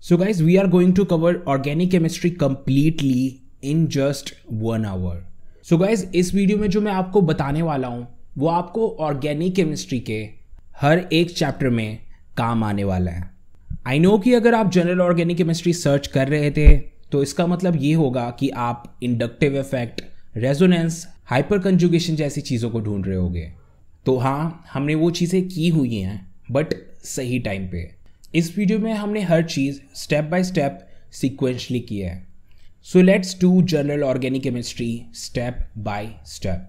So guys, we are going to cover organic chemistry completely in just 1 hour. So guys, इस video में जो मैं आपको बताने वाला हूँ वो आपको ऑर्गेनिक केमिस्ट्री के हर एक चैप्टर में काम आने वाला है. आई नो कि अगर आप जनरल ऑर्गेनिक केमिस्ट्री सर्च कर रहे थे तो इसका मतलब ये होगा कि आप inductive effect, resonance, hyper conjugation जैसी चीज़ों को ढूंढ रहे होगे. तो हाँ, हमने वो चीज़ें की हुई हैं बट सही टाइम पे. इस वीडियो में हमने हर चीज़ स्टेप बाय स्टेप सीक्वेंशली की है. So let's do general organic chemistry step by step.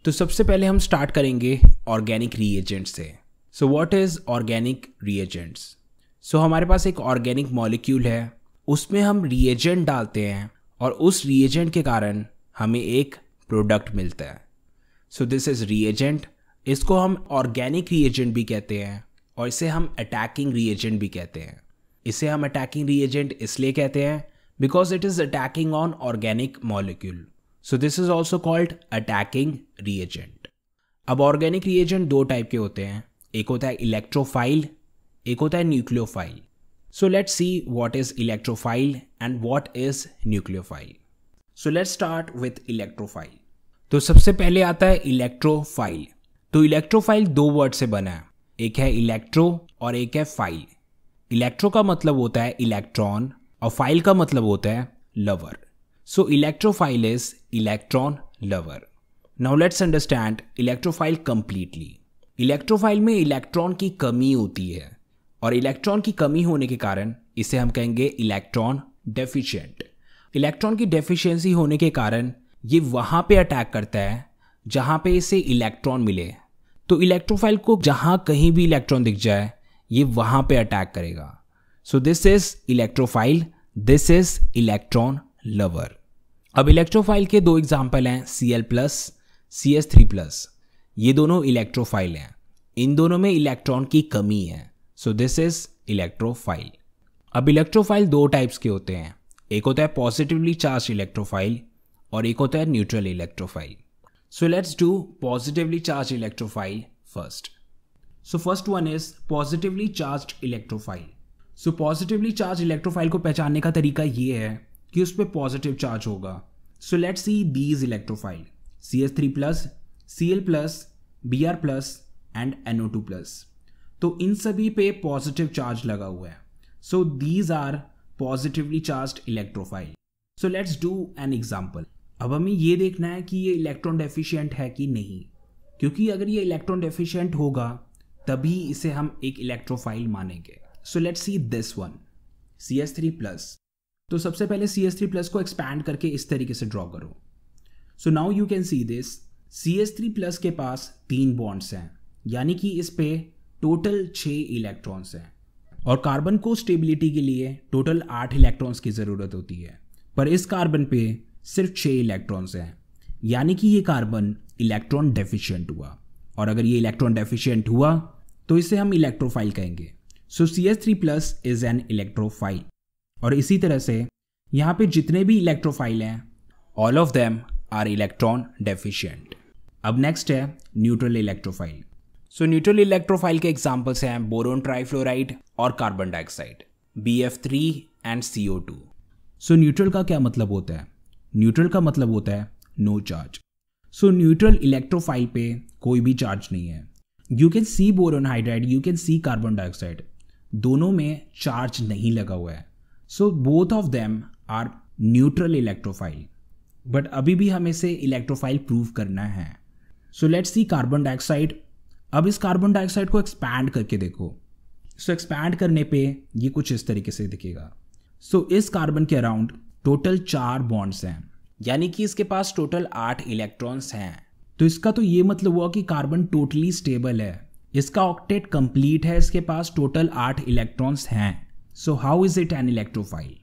तो सबसे पहले हम स्टार्ट करेंगे ऑर्गेनिक रिएजेंट से. So what is organic reagents? So हमारे पास एक ऑर्गेनिक मॉलिक्यूल है, उसमें हम रिएजेंट डालते हैं और उस रिएजेंट के कारण हमें एक प्रोडक्ट मिलता है. So this is reagent. इसको हम ऑर्गेनिक रिएजेंट भी कहते हैं और इसे हम अटैकिंग रिएजेंट भी कहते हैं. इसे हम अटैकिंग रिएजेंट इसलिए कहते हैं because it is attacking on organic molecule. So this is also called attacking reagent. अब ऑर्गेनिक रिएजेंट दो टाइप के होते हैं. एक होता है इलेक्ट्रोफाइल, एक होता है nucleophile. So let's see what is electrophile and what is nucleophile. So let's start with electrophile. तो सबसे पहले आता है इलेक्ट्रोफाइल. तो इलेक्ट्रोफाइल दो वर्ड से बना है, एक है इलेक्ट्रो और एक है फाइल. इलेक्ट्रो का मतलब होता है इलेक्ट्रॉन और फाइल का मतलब होता है lover. So electrophile is electron lover. Now let's understand electrophile completely. Electrophile में इलेक्ट्रॉन की कमी होती है और इलेक्ट्रॉन की कमी होने के कारण इसे हम कहेंगे इलेक्ट्रॉन डेफिशिएंट. इलेक्ट्रॉन की डेफिशिएंसी होने के कारण ये वहाँ पे अटैक करता है जहाँ पे इसे इलेक्ट्रॉन मिले. तो इलेक्ट्रोफाइल को जहाँ कहीं भी इलेक्ट्रॉन दिख जाए ये वहाँ पे अटैक करेगा. So this is electrophile, this is electron lover. अब इलेक्ट्रोफाइल के दो एग्जाम्पल हैं Cl+, CS3+. ये दोनों इलेक्ट्रोफाइल हैं. इन दोनों में इलेक्ट्रॉन की कमी है. So this is electrophile. अब इलेक्ट्रोफाइल दो टाइप्स के होते हैं. एक होता है पॉजिटिवली चार्ज इलेक्ट्रोफाइल और एक होता है neutral electrophile. So let's do positively charged electrophile first. So first one is positively charged electrophile. So positively charged electrophile को पहचानने का तरीका ये है कि उस पर पॉजिटिव चार्ज होगा. So let's see these electrophile CS3+, Cl+, Br+ and NO2+. तो इन सभी पे पॉजिटिव चार्ज लगा हुआ है. So these are positively charged electrophile. So let's do an example. अब हमें ये देखना है कि ये इलेक्ट्रॉन डेफिशिएंट है कि नहीं, क्योंकि अगर ये इलेक्ट्रॉन डेफिशिएंट होगा तभी इसे हम एक इलेक्ट्रोफाइल मानेंगे. सो let's see this one CS3+. तो सबसे पहले CS3+ को एक्सपैंड करके इस तरीके से ड्रॉ करो. So now you can see this. CS3+ के पास 3 बॉन्ड्स हैं, यानी कि इस पे टोटल 6 इलेक्ट्रॉन्स हैं और कार्बन को स्टेबिलिटी के लिए टोटल 8 इलेक्ट्रॉन्स की ज़रूरत होती है. पर इस कार्बन पे सिर्फ 6 इलेक्ट्रॉन्स हैं, यानी कि ये कार्बन इलेक्ट्रॉन डेफिशिएंट हुआ. और अगर ये इलेक्ट्रॉन डेफिशिएंट हुआ तो इसे हम इलेक्ट्रोफाइल कहेंगे. सो CS3+ इज एन इलेक्ट्रोफाइल. और इसी तरह से यहाँ पे जितने भी इलेक्ट्रोफाइल हैं all of them are electron deficient. अब नेक्स्ट है neutral electrophile. So neutral electrophile के एग्जाम्पल्स हैं बोरोन ट्राइफ्लोराइड और carbon dioxide, BF3 and CO2. So neutral का क्या मतलब होता है? न्यूट्रल का मतलब होता है no charge. So neutral electrophile पे कोई भी चार्ज नहीं है. You can see boron hydride, you can see carbon dioxide, दोनों में चार्ज नहीं लगा हुआ है. So both of them are neutral electrophile. But अभी भी हमें से इलेक्ट्रोफाइल प्रूव करना है. So let's see carbon dioxide. अब इस कार्बन डाइऑक्साइड को एक्सपैंड करके देखो. सो एक्सपैंड करने पे ये कुछ इस तरीके से दिखेगा. सो इस कार्बन के अराउंड टोटल 4 बॉन्ड्स हैं, यानी कि इसके पास टोटल 8 इलेक्ट्रॉन्स हैं. तो इसका तो ये मतलब हुआ कि कार्बन टोटली स्टेबल है, इसका ऑक्टेट कंप्लीट है, इसके पास टोटल 8 इलेक्ट्रॉन्स हैं. So how is it an electrophile?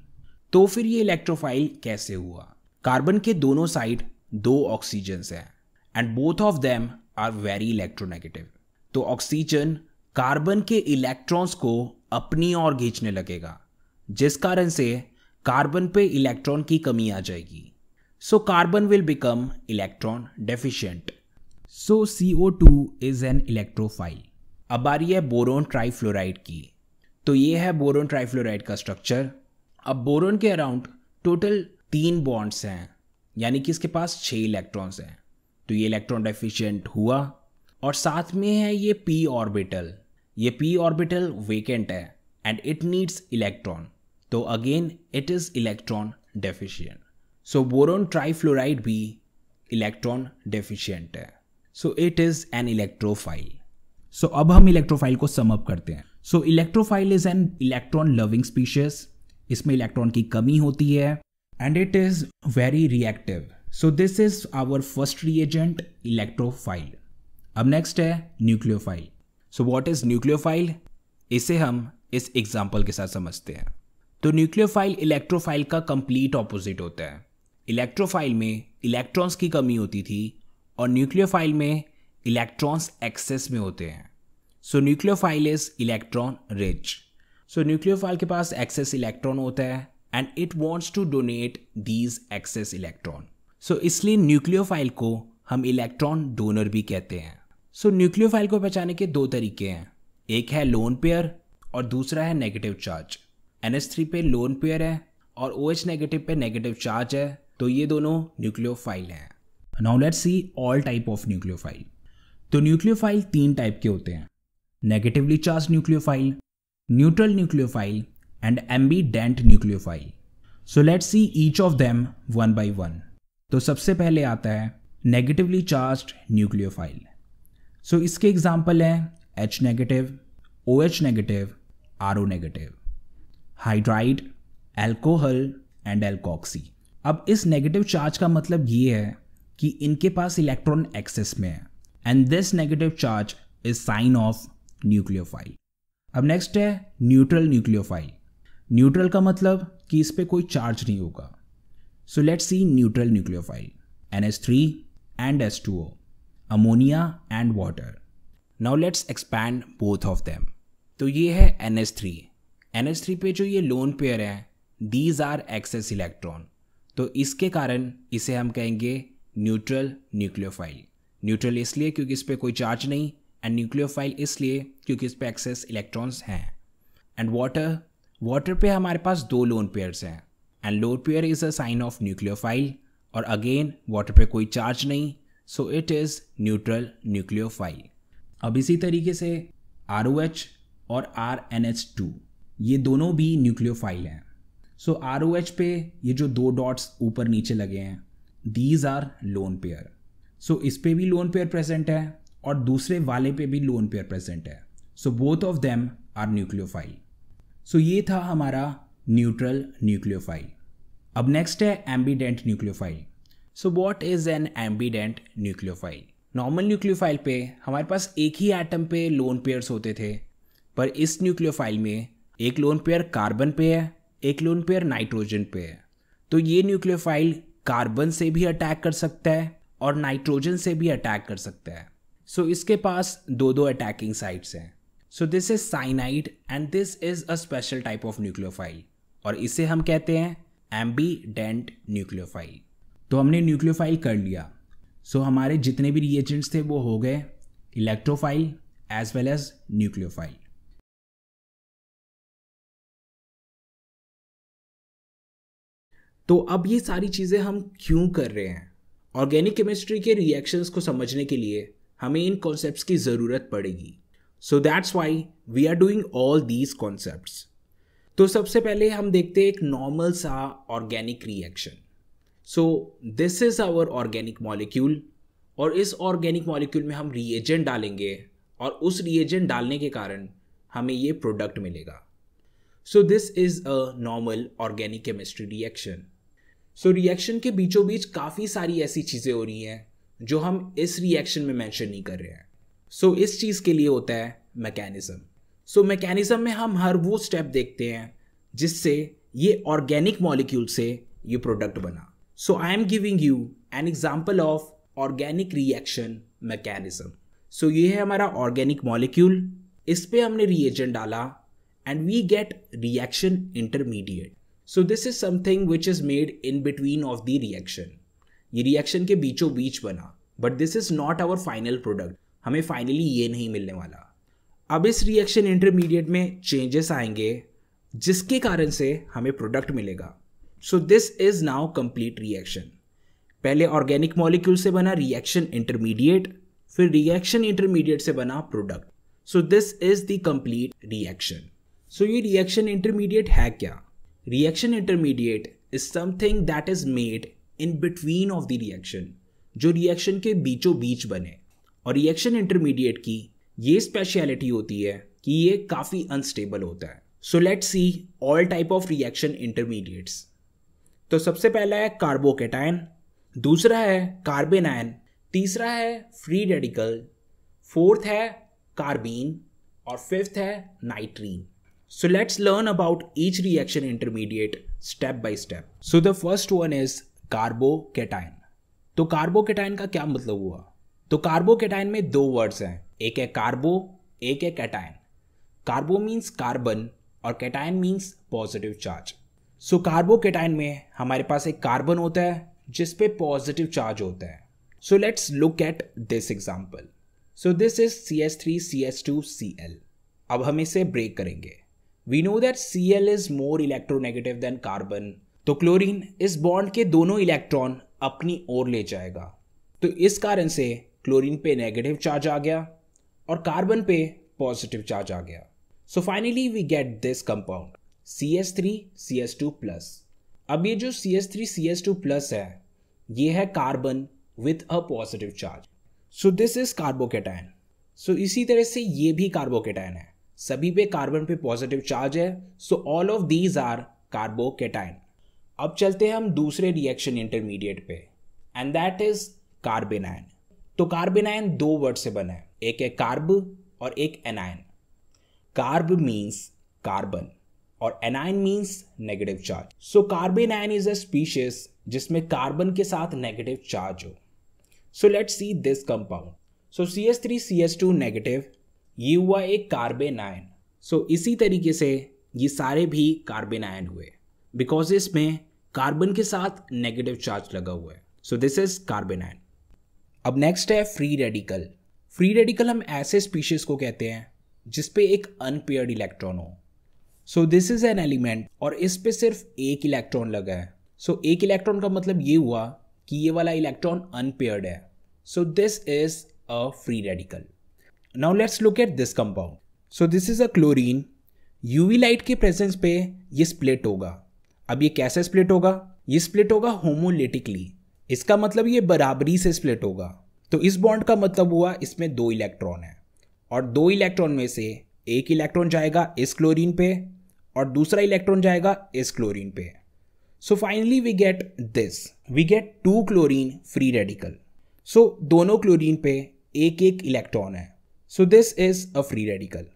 तो फिर ये इलेक्ट्रोफाइल कैसे हुआ? कार्बन के दोनों साइड 2 ऑक्सीजन्स हैं and both of them are very electronegative. तो ऑक्सीजन कार्बन के इलेक्ट्रॉन्स को अपनी ओर खींचने लगेगा, जिस कारण से कार्बन पे इलेक्ट्रॉन की कमी आ जाएगी. So carbon will become electron deficient. So CO2 is an electrophile. अब आ रही है बोरोन ट्राइफ्लोराइड की. तो ये है बोरोन ट्राइफ्लोराइड का स्ट्रक्चर। अब बोरोन के अराउंड टोटल 3 बॉन्ड्स हैं, यानी कि इसके पास 6 इलेक्ट्रॉन्स हैं, तो ये इलेक्ट्रॉन डेफिशिएंट हुआ। और साथ में है ये p ऑर्बिटल, ये p ऑर्बिटल वेकेंट है एंड इट नीड्स इलेक्ट्रॉन, तो again it is electron deficient. So boron trifluoride भी इलेक्ट्रॉन डेफिशिएंट है, so it is an electrophile. So अब हम इलेक्ट्रोफाइल को सम अप करते हैं। So electrophile is an electron loving species, इसमें इलेक्ट्रॉन की कमी होती है and it is very reactive. So this is our first reagent, electrophile. अब नेक्स्ट है nucleophile. So what is nucleophile, इसे हम इस एग्जाम्पल के साथ समझते हैं। तो न्यूक्लियोफाइल इलेक्ट्रोफाइल का कंप्लीट ऑपोजिट होता है। इलेक्ट्रोफाइल में इलेक्ट्रॉन्स की कमी होती थी और न्यूक्लियोफाइल में इलेक्ट्रॉन्स एक्सेस में होते हैं। So nucleophile is electron rich. So nucleophile के पास एक्सेस इलेक्ट्रॉन होता है and it wants to donate these excess electron. So इसलिए न्यूक्लियोफाइल को हम इलेक्ट्रॉन डोनर भी कहते हैं। सो न्यूक्लियोफाइल को पहचानने के 2 तरीके हैं, एक है लोन पेयर और दूसरा है नेगेटिव चार्ज। NH3 पे लोन पेयर है और OH नेगेटिव पे नेगेटिव चार्ज है, तो ये दोनों न्यूक्लियोफाइल हैं। Now let's see all type of nucleophile. तो न्यूक्लियोफाइल 3 टाइप के होते हैं, negatively charge nucleophile, neutral nucleophile and ambident nucleophile. So let's see each of them one by one. तो सबसे पहले आता है नेगेटिवली चार्ज्ड न्यूक्लियोफाइल। सो इसके एग्जाम्पल हैं H negative, OH negative, RO negative, hydride, alcohol and alkoxy. अब इस negative charge का मतलब ये है कि इनके पास इलेक्ट्रॉन एक्सेस में है and this negative charge is sine of nucleophile. अब नेक्स्ट है न्यूट्रल न्यूक्लियोफाइल। न्यूट्रल का मतलब कि इस पे कोई चार्ज नहीं होगा। So let's C neutral nucleophile, NH3 and H2O, ammonia and water. Now let's expand both of them. तो ये है NH3। NH3 पे जो ये लोन पेयर है, दीज आर एक्सेस इलेक्ट्रॉन, तो इसके कारण इसे हम कहेंगे न्यूट्रल न्यूक्लियोफाइल। न्यूट्रल इसलिए क्योंकि इस पर कोई चार्ज नहीं एंड न्यूक्लियोफाइल इसलिए क्योंकि इस पर एक्सेस इलेक्ट्रॉन्स हैं। एंड वाटर पे हमारे पास 2 लोन पेयर्स हैं and lone pair is a sign of nucleophile, और अगेन वाटर पे कोई चार्ज नहीं, so it is neutral nucleophile. अब इसी तरीके से ROH और RNH2 ये दोनों भी न्यूक्लियोफाइल हैं। सो ROH पे ये जो 2 डॉट्स ऊपर नीचे लगे हैं, दीज आर लोन पेयर। सो इस पे भी लोन पेयर प्रेजेंट है और दूसरे वाले पे भी लोन पेयर प्रेजेंट है, so both of them are nucleophile. So ये था हमारा न्यूट्रल न्यूक्लियोफाइल। अब नेक्स्ट है ambident nucleophile. So what is an ambident nucleophile? Normal nucleophile पे हमारे पास एक ही एटम पे लोन पेयर्स होते थे, पर इस न्यूक्लियोफाइल में एक लोन पेयर कार्बन पे है, एक लोन पेयर नाइट्रोजन पे है। तो ये न्यूक्लियोफाइल कार्बन से भी अटैक कर सकता है और नाइट्रोजन से भी अटैक कर सकता है। सो इसके पास 2 अटैकिंग साइट्स हैं। So this is cyanide and this is a special type of nucleophile, और इसे हम कहते हैं एम्बीडेंट न्यूक्लियोफाइल। तो हमने न्यूक्लियोफाइल कर लिया। सो हमारे जितने भी रिएजेंट्स थे वो हो गए electrophile as well as nucleophile. तो अब ये सारी चीज़ें हम क्यों कर रहे हैं? ऑर्गेनिक केमिस्ट्री के रिएक्शंस को समझने के लिए हमें इन कॉन्सेप्ट्स की ज़रूरत पड़ेगी। So that's why we are doing all these concepts. तो सबसे पहले हम देखते हैं एक नॉर्मल सा organic reaction. So this is our organic molecule, और इस ऑर्गेनिक मॉलिक्यूल में हम रिएजेंट डालेंगे और उस रिएजेंट डालने के कारण हमें ये प्रोडक्ट मिलेगा। So this is a normal organic chemistry reaction. So reaction के बीचों बीच काफ़ी सारी ऐसी चीज़ें हो रही हैं जो हम इस रिएक्शन में मेंशन नहीं कर रहे हैं। सो इस चीज़ के लिए होता है मैकेनिज्म। सो मैकेनिज्म में हम हर वो स्टेप देखते हैं जिससे ये ऑर्गेनिक मॉलिक्यूल से ये प्रोडक्ट बना। So I am giving you an example of organic reaction mechanism. So ये है हमारा ऑर्गेनिक मॉलिक्यूल, इस पे हमने रिएजेंट डाला and we get reaction intermediate. So this is something which is made in between of the reaction. ये reaction के बीचों बीच बना, but this is not our final product. हमें फाइनली ये नहीं मिलने वाला। अब इस रिएक्शन इंटरमीडिएट में चेंजेस आएंगे जिसके कारण से हमें प्रोडक्ट मिलेगा। So this is now complete reaction. पहले ऑर्गेनिक मॉलिक्यूल से बना रिएक्शन इंटरमीडिएट, फिर रिएक्शन इंटरमीडिएट से बना product. So this is the complete reaction. So ये रिएक्शन इंटरमीडिएट है क्या? Reaction intermediate is something that is made in between of the reaction, जो रिएक्शन के बीचों बीच बने। और रिएक्शन इंटरमीडिएट की ये स्पेशलिटी होती है कि ये काफ़ी अनस्टेबल होता है। So let's see all type of reaction intermediates. तो सबसे पहला है कार्बोकेटायन, दूसरा है कार्बन आयन, तीसरा है फ्री रेडिकल, फोर्थ है कार्बीन और फिफ्थ है नाइट्रीन। So let's learn about each reaction intermediate step by step. So the first one is carbocation. तो कार्बोकेटाइन का क्या मतलब हुआ? तो कार्बोकेटाइन में दो वर्ड्स हैं, एक है कार्बो, एक है कैटाइन। कार्बो मीन्स कार्बन और कैटाइन मीन्स पॉजिटिव चार्ज। सो कार्बोकेटाइन में हमारे पास एक कार्बन होता है जिस पे पॉजिटिव चार्ज होता है। So let's look at this example. So this is CH3CH2Cl। अब हम इसे ब्रेक करेंगे। We know that Cl is more electronegative than carbon, तो क्लोरीन इस बॉन्ड के दोनों इलेक्ट्रॉन अपनी ओर ले जाएगा। तो इस कारण से क्लोरीन पे नेगेटिव चार्ज आ गया और कार्बन पे पॉजिटिव चार्ज आ गया। So finally we get this compound CH3CH2+। अब ये जो CH3CH2+ है ये है carbon with a positive charge. So this is carbocation. So इसी तरह से ये भी कार्बोकेटाइन है, सभी पे कार्बन पे पॉजिटिव चार्ज है। So all of these are carbocation. अब चलते हैं हम दूसरे रिएक्शन इंटरमीडिएट पे and that is carbanion. तो कार्बन आयन दो वर्ड से बना है, एक है कार्ब और एक एनायन। कार्ब मीन्स कार्बन और anion means negative charge. So carbanion is a species जिसमें कार्बन के साथ नेगेटिव चार्ज हो। So let's see this compound. So CH3CH2 negative, ये हुआ एक कार्बन आयन। सो इसी तरीके से ये सारे भी कार्बन आयन हुए बिकॉज इसमें कार्बन के साथ नेगेटिव चार्ज लगा हुआ है। So this is carbon ion. अब नेक्स्ट है फ्री रेडिकल। फ्री रेडिकल हम ऐसे स्पीशीज को कहते हैं जिसपे एक अनपेयर्ड इलेक्ट्रॉन हो। सो दिस इज एन एलिमेंट और इस पे सिर्फ एक इलेक्ट्रॉन लगा है। सो एक इलेक्ट्रॉन का मतलब ये हुआ कि ये वाला इलेक्ट्रॉन अनपेयर्ड है। So this is a free radical. Now let's look at this compound. So this is a chlorine. UV light के प्रेजेंस पे ये स्प्लिट होगा। अब ये कैसे स्प्लिट होगा? ये स्प्लिट होगा होमोलिटिकली। इसका मतलब ये बराबरी से स्प्लिट होगा। तो इस बॉन्ड का मतलब हुआ इसमें दो इलेक्ट्रॉन है और दो इलेक्ट्रॉन में से एक इलेक्ट्रॉन जाएगा इस क्लोरीन पे और दूसरा इलेक्ट्रॉन जाएगा इस क्लोरीन पे। So finally we get this, we get 2 chlorine free radical. So दोनों क्लोरीन पे एक एक इलेक्ट्रॉन है। So this is a free radical.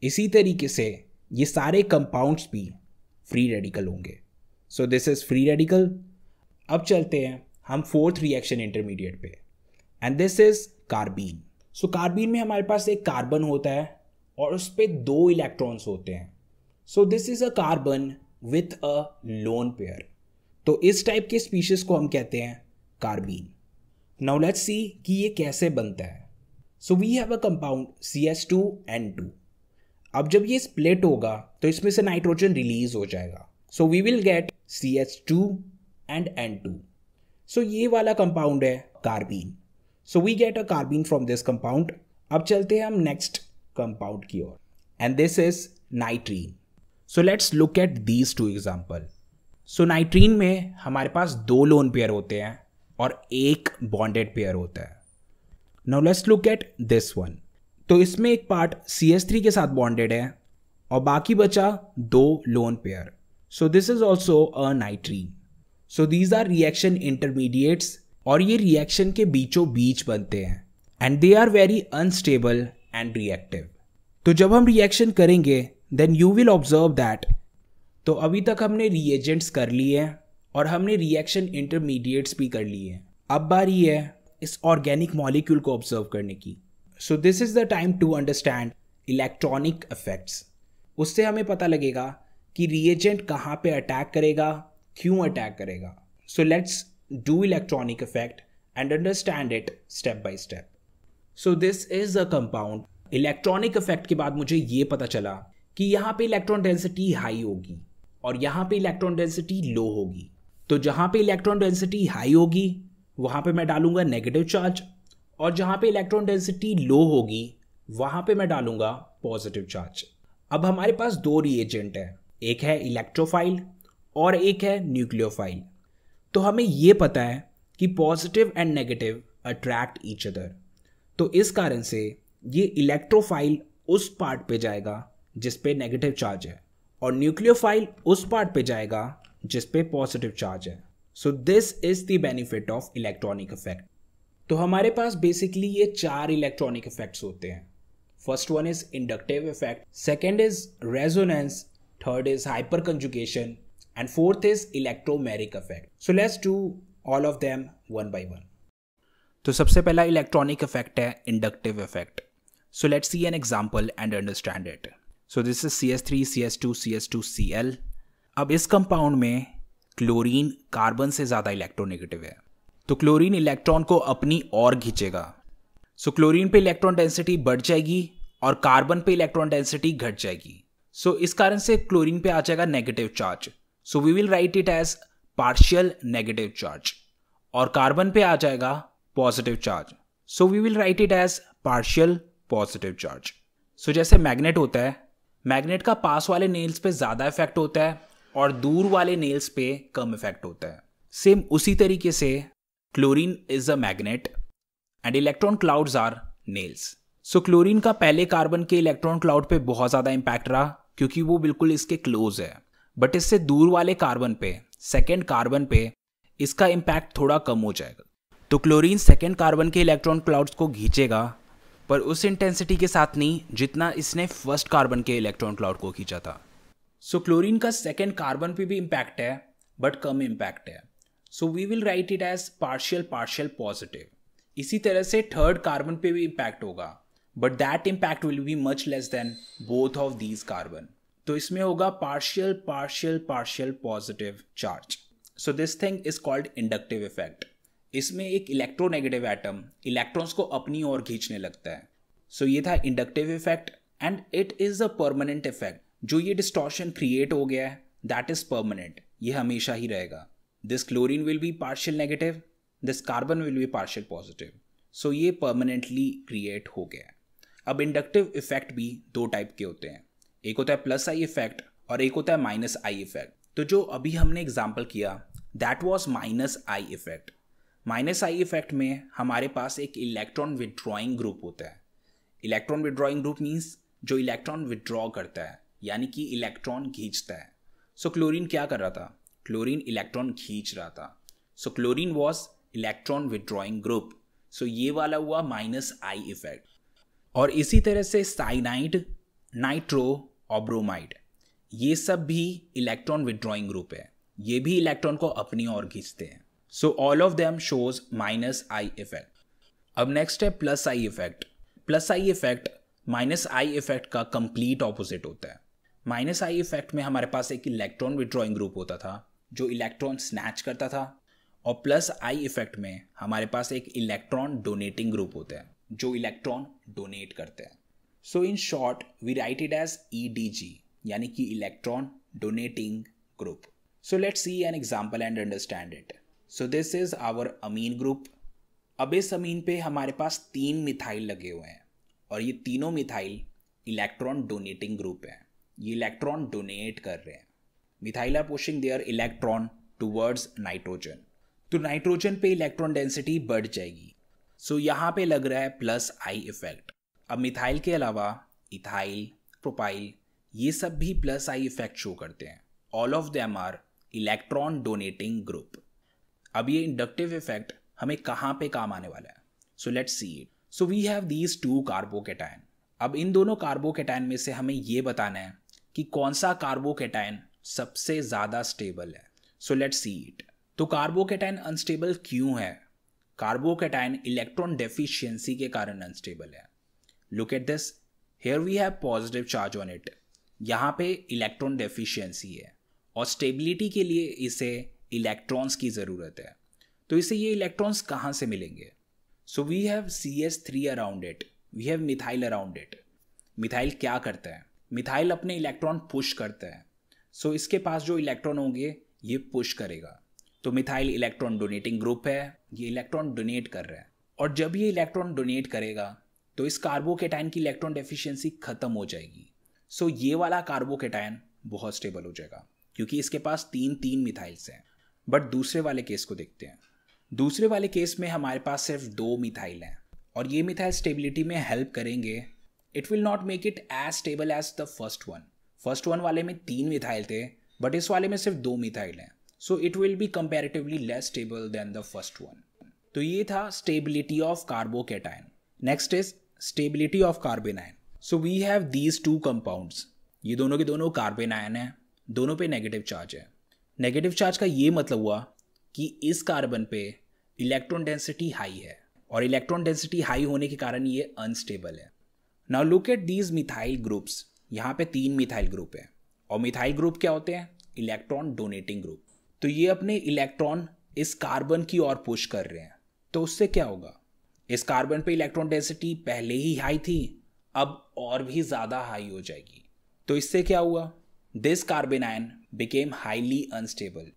इसी तरीके से ये सारे कंपाउंड्स भी फ्री रेडिकल होंगे। सो दिस इज फ्री रेडिकल। अब चलते हैं हम फोर्थ रिएक्शन इंटरमीडिएट पे and this is carbene. So carbene में हमारे पास एक कार्बन होता है और उस पर दो इलेक्ट्रॉन्स होते हैं। So this is a carbon with a lone pair. तो इस टाइप के स्पीशीज को हम कहते हैं कार्बीन। नाउ लेट्स सी कि ये कैसे बनता है। So we have a compound CH2N2। अब जब ये स्प्लिट होगा तो इसमें से नाइट्रोजन रिलीज हो जाएगा। So we will get CH2 and N2। So ये वाला कंपाउंड है carbene. So we get a carbene from this compound. अब चलते हैं हम नेक्स्ट कंपाउंड की ओर and this is nitrene. So let's look at these two example. So nitrene में हमारे पास दो लोन पेयर होते हैं और एक बॉन्डेड पेयर होता है। Now let's look at this one. तो इसमें एक पार्ट CH3 के साथ बॉन्डेड है और बाकी बचा दो lone pair. So this is also a nitrene. So these are reaction intermediates और ये रिएक्शन के बीचों बीच बनते हैं and they are very unstable and reactive. तो जब हम रिएक्शन करेंगे then you will observe that. तो अभी तक हमने रिएजेंट्स कर लिए हैं और हमने रिएक्शन इंटरमीडिएट्स भी कर लिए हैं। अब बारी है इस ऑर्गेनिक मॉलिक्यूल को ऑब्जर्व करने की। So this is the time to understand electronic effects. उससे हमें पता लगेगा कि रिएजेंट कहाँ पे अटैक करेगा, क्यों अटैक करेगा। So let's do electronic effect and understand it step by step. So this is a compound electronic effect के बाद मुझे ये पता चला कि यहाँ पे इलेक्ट्रॉन डेंसिटी हाई होगी और यहाँ पे इलेक्ट्रॉन डेंसिटी लो होगी। तो जहाँ पे इलेक्ट्रॉन डेंसिटी हाई होगी वहाँ पे मैं डालूंगा नेगेटिव चार्ज, और जहाँ पे इलेक्ट्रॉन डेंसिटी लो होगी वहाँ पे मैं डालूंगा पॉजिटिव चार्ज। अब हमारे पास दो रिएजेंट है, एक है इलेक्ट्रोफाइल और एक है न्यूक्लियोफाइल। तो हमें ये पता है कि positive and negative attract each other. तो इस कारण से ये इलेक्ट्रोफाइल उस पार्ट पे जाएगा जिस पे नेगेटिव चार्ज है और न्यूक्लियोफाइल उस पार्ट पे जाएगा जिस पे पॉजिटिव चार्ज है। So this is the benefit of electronic effect. तो हमारे पास बेसिकली ये चार इलेक्ट्रॉनिक इफेक्ट्स होते हैं। First one is inductive effect, second is resonance, third is hyper conjugation and fourth is electromeric effect. So let's do all of them one by one. तो सबसे पहला electronic effect है inductive effect. So let's see an example and understand it. So this is CS3 CS2 CS2Cl। अब इस compound में chlorine carbon से ज़्यादा electronegative है, तो क्लोरीन इलेक्ट्रॉन को अपनी ओर खींचेगा। सो क्लोरीन पे इलेक्ट्रॉन डेंसिटी बढ़ जाएगी और कार्बन पे इलेक्ट्रॉन डेंसिटी घट जाएगी। सो इस कारण से क्लोरीन पे आ जाएगा negative charge. So we will write it as partial negative charge, और कार्बन पे आ जाएगा positive charge. So we will write it as partial positive charge. So जैसे मैग्नेट होता है, मैग्नेट का पास वाले नेल्स पे ज़्यादा इफेक्ट होता है और दूर वाले नेल्स पे कम इफेक्ट होता है। सेम उसी तरीके से chlorine is a magnet and electron clouds are nails. So chlorine का पहले कार्बन के इलेक्ट्रॉन क्लाउड पे बहुत ज़्यादा इम्पैक्ट रहा क्योंकि वो बिल्कुल इसके क्लोज है, बट इससे दूर वाले कार्बन पे, सेकेंड कार्बन पे इसका इम्पैक्ट थोड़ा कम हो जाएगा। तो क्लोरीन सेकेंड कार्बन के इलेक्ट्रॉन क्लाउड्स को खींचेगा, पर उस इंटेंसिटी के साथ नहीं जितना इसने फर्स्ट कार्बन के इलेक्ट्रॉन क्लाउड को खींचा था। सो क्लोरीन का सेकेंड कार्बन पे भी इम्पैक्ट है बट कम इम्पैक्ट है। So we will write it as partial partial positive. इसी तरह से थर्ड कार्बन पे भी इम्पैक्ट होगा, but that impact will be much less than both of these carbon. तो इसमें होगा partial partial partial positive charge. So this thing is called inductive effect. इसमें एक इलेक्ट्रोनेगेटिव एटम इलेक्ट्रॉन्स को अपनी ओर खींचने लगता है। सो ये था inductive effect and it is a permanent effect. जो ये डिस्टॉर्शन क्रिएट हो गया है दैट इज परमानेंट, ये हमेशा ही रहेगा। This chlorine will be partial negative, this carbon will be partial positive. So ये परमानेंटली क्रिएट हो गया है। अब इंडक्टिव इफेक्ट भी दो टाइप के होते हैं, एक होता है प्लस आई इफेक्ट और एक होता है माइनस आई इफेक्ट। तो जो अभी हमने एग्जाम्पल किया that was minus I effect. Minus I effect में हमारे पास एक इलेक्ट्रॉन विड्रॉइंग ग्रुप होता है। इलेक्ट्रॉन विड्रॉइंग ग्रुप मीन्स जो इलेक्ट्रॉन विड्रॉ करता है, यानी कि इलेक्ट्रॉन खींचता है। सो क्लोरीन क्या कर रहा था? क्लोरीन इलेक्ट्रॉन खींच रहा था। So chlorine was electron withdrawing group. So ये वाला हुआ माइनस आई इफेक्ट। और इसी तरह से साइनाइड, नाइट्रो और ब्रोमाइड, ये सब भी इलेक्ट्रॉन विड्रॉइंग ग्रुप है, ये भी इलेक्ट्रॉन को अपनी ओर खींचते हैं। सो all of them shows minus I effect. अब नेक्स्ट है plus I effect. Plus I effect minus I effect का कंप्लीट ऑपोजिट होता है। माइनस आई इफेक्ट में हमारे पास एक इलेक्ट्रॉन विड्रॉइंग ग्रुप होता था जो इलेक्ट्रॉन स्नैच करता था, और प्लस आई इफेक्ट में हमारे पास एक इलेक्ट्रॉन डोनेटिंग ग्रुप होता है जो इलेक्ट्रॉन डोनेट करते हैं। So in short we write it as EDG, यानी कि electron donating group. So let's see an example and understand it. So this is our amine group. अब इस अमीन पे हमारे पास 3 मिथाइल लगे हुए हैं और ये तीनों मिथाइल इलेक्ट्रॉन डोनेटिंग ग्रुप है, ये इलेक्ट्रॉन डोनेट कर रहे हैं। Methyl are pushing their electron towards nitrogen. तो नाइट्रोजन पे इलेक्ट्रॉन डेंसिटी बढ़ जाएगी। सो यहाँ पे लग रहा है प्लस आई इफेक्ट। अब मिथाइल के अलावा इथाइल, प्रोपाइल, ये सब भी प्लस आई इफेक्ट शो करते हैं। All of them are electron donating group. अब ये इंडक्टिव इफेक्ट हमें कहाँ पे काम आने वाला है? So let's see it. So we have these 2 carbocation. अब इन दोनों कार्बोकेटायन में से हमें ये बताना है कि कौन सा कार्बोकेटायन सबसे ज़्यादा स्टेबल है। So let's see it. तो कार्बोकेटायन अनस्टेबल क्यों है? कार्बोकेटायन इलेक्ट्रॉन डेफिशिएंसी के कारण अनस्टेबल है। Look at this, here we have positive charge on it. यहाँ पे इलेक्ट्रॉन डेफिशिएंसी है और स्टेबिलिटी के लिए इसे इलेक्ट्रॉन्स की ज़रूरत है। तो इसे ये इलेक्ट्रॉन्स कहाँ से मिलेंगे? So we have CS3 around it, we have methyl around it, methyl क्या करता है, मिथाइल अपने इलेक्ट्रॉन पुश करता है। सो इसके पास जो इलेक्ट्रॉन होंगे ये पुश करेगा। तो मिथाइल इलेक्ट्रॉन डोनेटिंग ग्रुप है, ये इलेक्ट्रॉन डोनेट कर रहा है। और जब ये इलेक्ट्रॉन डोनेट करेगा तो इस कार्बोकेटाइन की इलेक्ट्रॉन डेफिशिएंसी खत्म हो जाएगी। सो ये वाला कार्बोकेटाइन बहुत स्टेबल हो जाएगा क्योंकि इसके पास तीन मिथाइल्स हैं। बट दूसरे वाले केस को देखते हैं। दूसरे वाले केस में हमारे पास सिर्फ 2 मिथाइल हैं और ये मिथाइल स्टेबिलिटी में हेल्प करेंगे। It will not make it as stable as the first one वाले में 3 मिथाइल थे बट इस वाले में सिर्फ 2 मिथाइल हैं। So it will be comparatively less stable than the first one. तो ये था stability of carbocation. Next is stability of carbanion. So we have these 2 compounds, ये दोनों के दोनों कार्बेन आयन है, दोनों पे नेगेटिव चार्ज है। नेगेटिव चार्ज का ये मतलब हुआ कि इस कार्बन पे इलेक्ट्रॉन डेंसिटी हाई है और इलेक्ट्रॉन डेंसिटी हाई होने के कारण ये अनस्टेबल है। Now look at these methyl groups. यहाँ पे 3 मिथाइल ग्रुप है और मिथाइल ग्रुप क्या होते हैं, इलेक्ट्रॉन डोनेटिंग ग्रुप। तो ये अपने इलेक्ट्रॉन इस कार्बन की ओर पुश कर रहे हैं। तो उससे क्या होगा, इस कार्बन पे इलेक्ट्रॉन डेंसिटी पहले ही हाई थी, अब और भी ज़्यादा हाई हो जाएगी। तो इससे क्या हुआ, this carbon ion became highly unstable.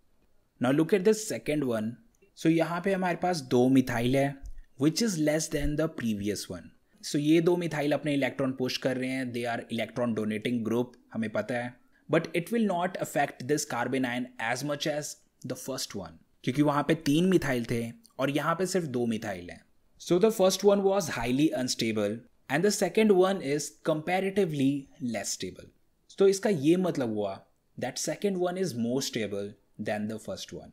Now look at this second one. So यहाँ पे हमारे पास 2 मिथाइल है which is less than the previous one. So ये 2 मिथाइल अपने इलेक्ट्रॉन पुश कर रहे हैं, they are electron donating group, हमें पता है। But it will not affect this carbon ion as much as the first one क्योंकि वहाँ पे 3 मिथाइल थे और यहाँ पे सिर्फ 2 मिथाइल हैं। So the first one was highly unstable and the second one is comparatively less stable. तो इसका ये मतलब हुआ that second one is more stable than the first one.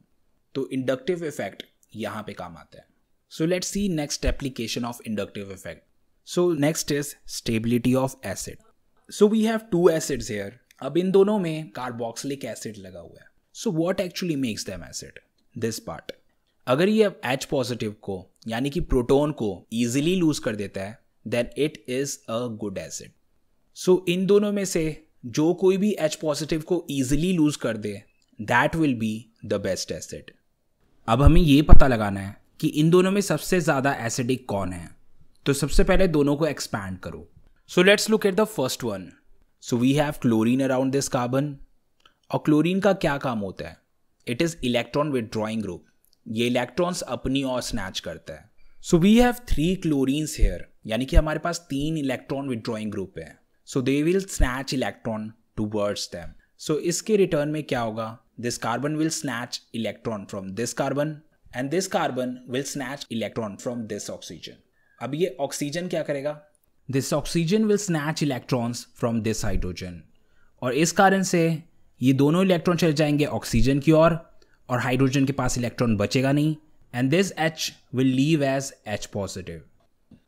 तो इंडक्टिव इफेक्ट यहाँ पे काम आता है। So let's see next application of inductive effect. So next is stability of acid. So we have 2 acids here. अब इन दोनों में कार्बोक्सिलिक एसिड लगा हुआ है। So what actually makes them acid, this part. अगर ये H पॉजिटिव को यानी कि प्रोटॉन को इजीली लूज कर देता है then it is a good acid. So इन दोनों में से जो कोई भी H पॉजिटिव को इजीली लूज कर दे that will be the best acid. अब हमें ये पता लगाना है कि इन दोनों में सबसे ज़्यादा एसिडिक कौन है। तो सबसे पहले दोनों को एक्सपैंड करो। So let's look at the first one. So we have chlorine around this carbon. और क्लोरीन का क्या काम होता है, it is electron withdrawing group, ये इलेक्ट्रॉन्स अपनी ओर स्नैच करता है। So we have 3 chlorines here, यानी कि हमारे पास 3 इलेक्ट्रॉन विड्रॉइंग ग्रुप है। So they will snatch electron towards them. So इसके रिटर्न में क्या होगा, this carbon will snatch electron from this carbon and this carbon will snatch electron from this oxygen. अब ये ऑक्सीजन क्या करेगा, this oxygen will snatch electrons from this hydrogen. और इस कारण से ये दोनों इलेक्ट्रॉन चले जाएंगे ऑक्सीजन की ओर और हाइड्रोजन के पास इलेक्ट्रॉन बचेगा नहीं and this H will leave as H positive.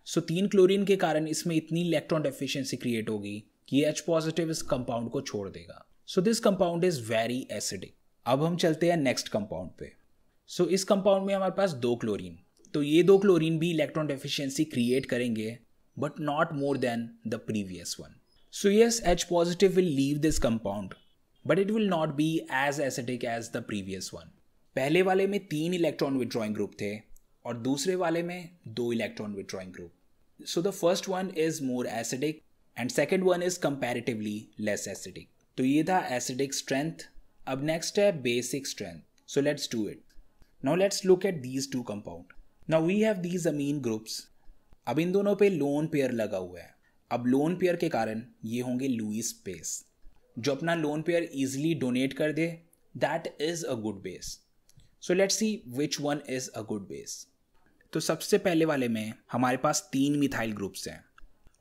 So 3 chlorine के कारण इसमें इतनी इलेक्ट्रॉन डेफिशिएंसी क्रिएट होगी कि H पॉजिटिव इस कंपाउंड को छोड़ देगा। सो this compound is very acidic. अब हम चलते हैं नेक्स्ट कंपाउंड पे। सो इस कंपाउंड में हमारे पास 2 क्लोरीन, तो ये 2 क्लोरीन भी इलेक्ट्रॉन डेफिशिएंसी क्रिएट करेंगे but not more than the previous one. So yes, H positive will leave this compound but it will not be as acidic as the previous one. पहले वाले में 3 electron withdrawing group थे और दूसरे वाले में 2 electron withdrawing group. So the first one is more acidic and second one is comparatively less acidic. तो ये था acidic strength. अब next है basic strength. So let's do it. Now let's look at these 2 compound. Now we have these amine groups. अब इन दोनों पे lone pair लगा हुआ है। अब lone pair के कारण ये होंगे लुईस बेस। जो अपना लोन पेयर इजीली डोनेट कर दे that is a good base. So let's see which one is a good base. तो सबसे पहले वाले में हमारे पास 3 मिथाइल ग्रुप्स हैं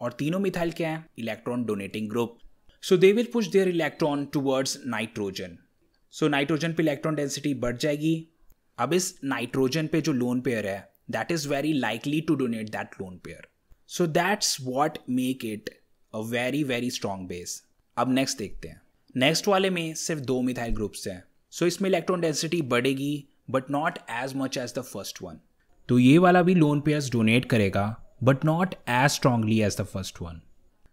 और तीनों मिथाइल क्या हैं, electron donating group. So they will push their electron towards nitrogen. So nitrogen पे इलेक्ट्रॉन डेंसिटी बढ़ जाएगी। अब इस नाइट्रोजन पे जो लोन पेयर है that is very likely to donate that lone pair. So that's what make it a very very strong base. अब next देखते हैं। नेक्स्ट वाले में सिर्फ 2 मिथाइल ग्रुप्स हैं। सो इसमें इलेक्ट्रॉन डेंसिटी बढ़ेगी but not as much as the first one. तो ये वाला भी लोन पेयर्स डोनेट करेगा but not as strongly as the first one.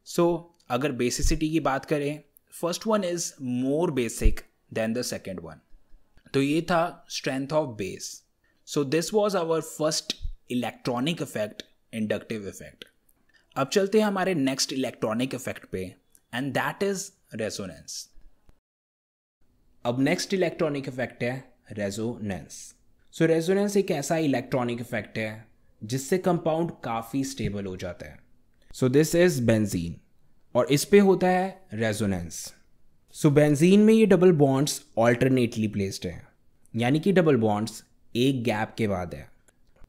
So अगर बेसिसिटी की बात करें, first one is more basic than the second one. तो ये था strength of base. So this was our first electronic effect, inductive effect. अब चलते हैं हमारे नेक्स्ट इलेक्ट्रॉनिक इफेक्ट पे, एंड दैट इज रेजोनेंस। अब नेक्स्ट इलेक्ट्रॉनिक इफेक्ट है रेजोनेंस। सो रेजोनेंस एक ऐसा इलेक्ट्रॉनिक इफेक्ट है जिससे कंपाउंड काफ़ी स्टेबल हो जाता है। सो दिस इज बेंजीन, और इस पे होता है रेजोनेंस। सो बेंजीन में ये डबल बॉन्ड्स ऑल्टरनेटली प्लेस्ड हैं, यानी कि डबल बॉन्ड्स एक गैप के बाद है।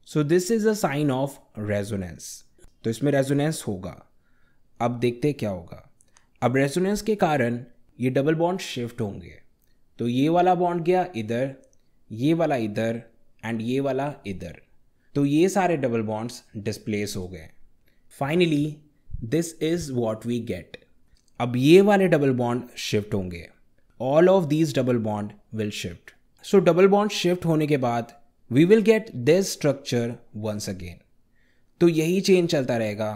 So this is a sign of resonance. तो इसमें रेजोनेंस होगा। अब देखते क्या होगा। अब रेजोनेंस के कारण ये डबल बॉन्ड शिफ्ट होंगे। तो ये वाला बॉन्ड गया इधर, ये वाला इधर, एंड ये वाला इधर। तो ये सारे डबल बॉन्ड्स डिस्प्लेस हो गए। Finally this is what we get. अब ये वाले डबल बॉन्ड शिफ्ट होंगे। All of these double bond will shift. So double bond shift होने के बाद we will get this structure once again. तो यही चेंज चलता रहेगा।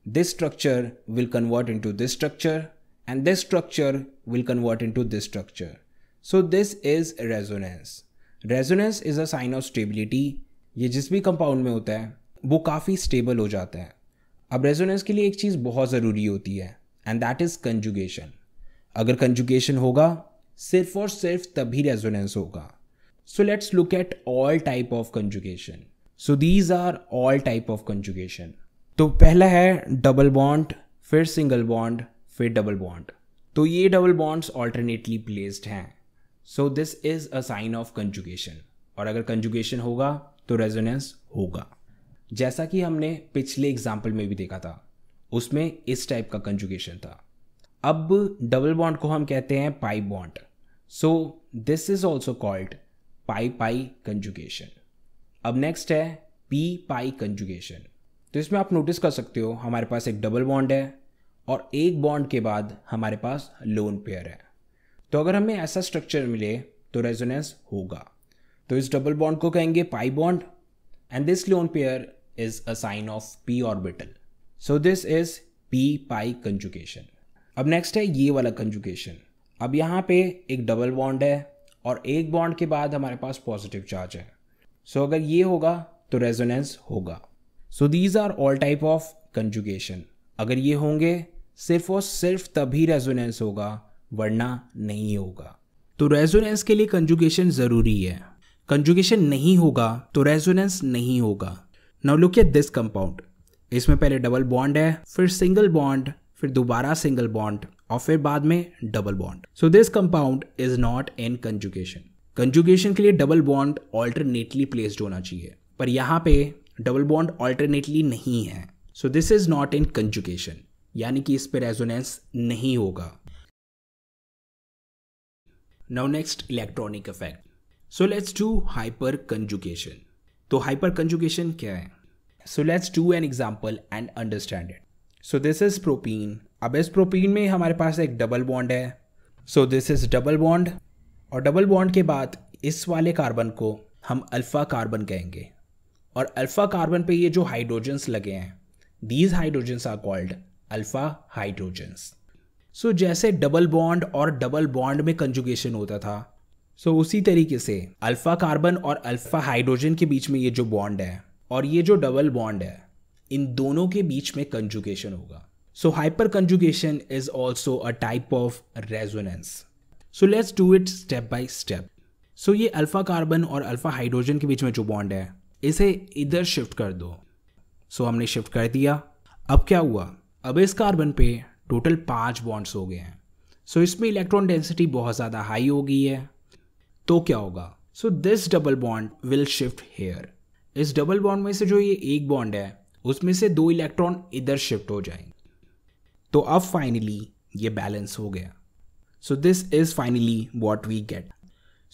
This structure will convert into this structure, and this structure will convert into this structure. So this is resonance. Resonance is a sign of stability. ये जिस भी compound में होता है वो काफ़ी स्टेबल हो जाता है। अब रेजोनेंस के लिए एक चीज़ बहुत ज़रूरी होती है, एंड दैट इज़ कंजुगेशन। अगर कंजुगेशन होगा सिर्फ और सिर्फ तभी रेजोनेंस होगा। So let's look at all type of conjugation. So these are all type of conjugation. तो पहला है डबल बॉन्ड, फिर सिंगल बॉन्ड, फिर डबल बॉन्ड। तो ये डबल बॉन्ड्स ऑल्टरनेटली प्लेस्ड हैं। So this is a sign of conjugation. और अगर कंजुगेशन होगा तो रेजोनेंस होगा। जैसा कि हमने पिछले एग्जाम्पल में भी देखा था, उसमें इस टाइप का कंजुगेशन था। अब डबल बॉन्ड को हम कहते हैं pi bond. So this is also called pi pi conjugation. अब नेक्स्ट है पी पाई कंजुगेशन। तो इसमें आप नोटिस कर सकते हो हमारे पास एक डबल बॉन्ड है और एक बॉन्ड के बाद हमारे पास लोन पेयर है। तो अगर हमें ऐसा स्ट्रक्चर मिले तो रेजोनेंस होगा। तो इस डबल बॉन्ड को कहेंगे pi bond, and this lone pair is a sign of p orbital. So this is p pi conjugation. अब नेक्स्ट है ये वाला कंजुगेशन। अब यहाँ पे एक डबल बॉन्ड है और एक बॉन्ड के बाद हमारे पास पॉजिटिव चार्ज है। सो अगर ये होगा तो रेजोनेंस होगा। So these are all type of conjugation. अगर ये होंगे सिर्फ और सिर्फ तभी रेजोनेंस होगा, वरना नहीं होगा। तो रेजोनेंस के लिए कंजुगेशन ज़रूरी है। कंजुगेशन नहीं होगा तो रेजोनेंस नहीं होगा। Now look at this compound. इसमें पहले डबल बॉन्ड है, फिर सिंगल बॉन्ड, फिर दोबारा सिंगल बॉन्ड, और फिर बाद में double bond. So this compound is not in conjugation. Conjugation के लिए डबल बॉन्ड ऑल्टरनेटली प्लेस्ड होना चाहिए, पर यहाँ पे डबल बॉन्ड ऑल्टरनेटली नहीं है। So this is not in conjugation, यानी कि इस पे रेजोनेंस नहीं होगा। Now next electronic effect. So let's do hyper conjugation. तो हाइपर कंजुगेशन क्या है? So let's do an example and understand it. So this is propene. अब इस प्रोपीन में हमारे पास एक डबल बॉन्ड है। So this is double bond, और डबल बॉन्ड के बाद इस वाले कार्बन को हम अल्फा कार्बन कहेंगे, और अल्फा कार्बन पे ये जो हाइड्रोजन्स लगे हैं, these hydrogens are called alpha hydrogens. So जैसे डबल बॉन्ड और डबल बॉन्ड में कंजुगेशन होता था, सो उसी तरीके से अल्फा कार्बन और अल्फा हाइड्रोजन के बीच में ये जो बॉन्ड है और ये जो डबल बॉन्ड है, इन दोनों के बीच में कंजुगेशन होगा। So hyper conjugation is also a type of resonance. So let's do it step by step. So ये अल्फा कार्बन और अल्फा हाइड्रोजन के बीच में जो बॉन्ड है, इसे इधर शिफ्ट कर दो। सो हमने शिफ्ट कर दिया। अब क्या हुआ? अब इस कार्बन पे टोटल 5 बॉन्ड्स हो गए हैं। सो इसमें इलेक्ट्रॉन डेंसिटी बहुत ज़्यादा हाई हो गई है। तो क्या होगा? So this double bond will shift here. इस डबल बॉन्ड में से जो ये एक बॉन्ड है, उसमें से 2 इलेक्ट्रॉन इधर शिफ्ट हो जाएंगे। तो अब फाइनली ये बैलेंस हो गया। So this is finally what we get.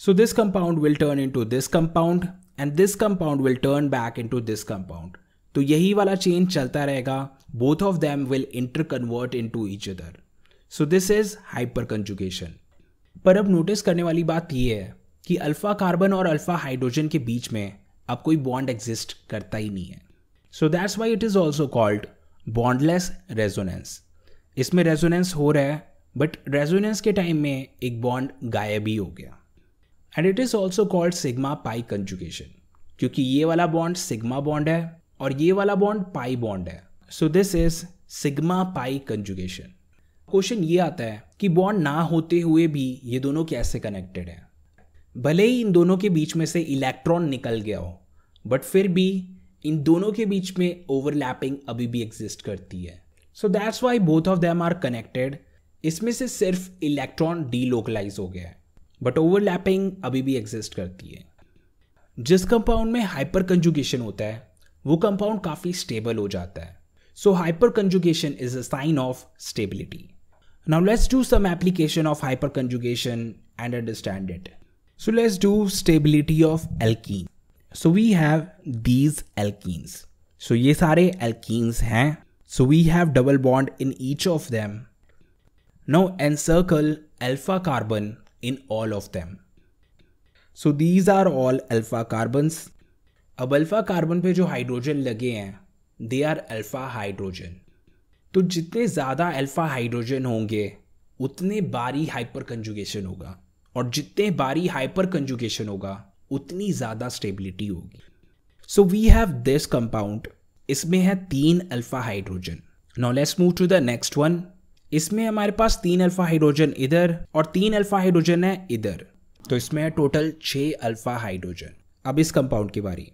So this compound will turn into this compound, and this compound will turn back into this compound. तो यही वाला चेंज चलता रहेगा। Both of them will interconvert into each other. So this is hyperconjugation. पर अब notice करने वाली बात यह है कि अल्फा कार्बन और अल्फा हाइड्रोजन के बीच में अब कोई बॉन्ड एग्जिस्ट करता ही नहीं है। So that's why it is also called bondless resonance. इसमें रेजोनेंस हो रहा है, बट रेजोनेंस के टाइम में एक बॉन्ड गायब ही हो गया। And it is also called sigma pi conjugation, क्योंकि ये वाला बॉन्ड सिग्मा बॉन्ड है और ये वाला बॉन्ड पाई बॉन्ड है। So this is sigma pi conjugation. Question ये आता है कि बॉन्ड ना होते हुए भी ये दोनों कैसे कनेक्टेड है। भले ही इन दोनों के बीच में से इलेक्ट्रॉन निकल गया हो, बट फिर भी इन दोनों के बीच में ओवरलैपिंग अभी भी एग्जिस्ट करती है। So that's why both of them are connected. इसमें से सिर्फ इलेक्ट्रॉन डीलोकलाइज हो गया है, बट ओवरलैपिंग अभी भी एग्जिस्ट करती है। जिस कंपाउंड में हाइपर कंजुगेशन होता है वो कंपाउंड काफ़ी स्टेबल हो जाता है। So hyper conjugation is a sign of stability. Now let's do some application of hyper conjugation and understand it. So let's do stability of alkene. So we have these alkenes. So ये सारे alkenes हैं। So we have double bond in each of them. Now encircle alpha carbon in all of them. So these are all alpha carbons. अब alpha carbon पे जो hydrogen लगे हैं they R alpha hydrogen. तो जितने ज़्यादा alpha hydrogen होंगे उतने बारी हाइपर कंजुगेशन होगा, और जितने बारी हाइपर कंजुगेशन होगा उतनी ज़्यादा स्टेबिलिटी होगी। So we have this compound. इसमें है 3 alpha hydrogen. Now let's move to the next one. इसमें हमारे पास 3 अल्फा हाइड्रोजन इधर और 3 अल्फा हाइड्रोजन है इधर, तो इसमें है टोटल 6 अल्फा हाइड्रोजन। अब इस कंपाउंड की बारी।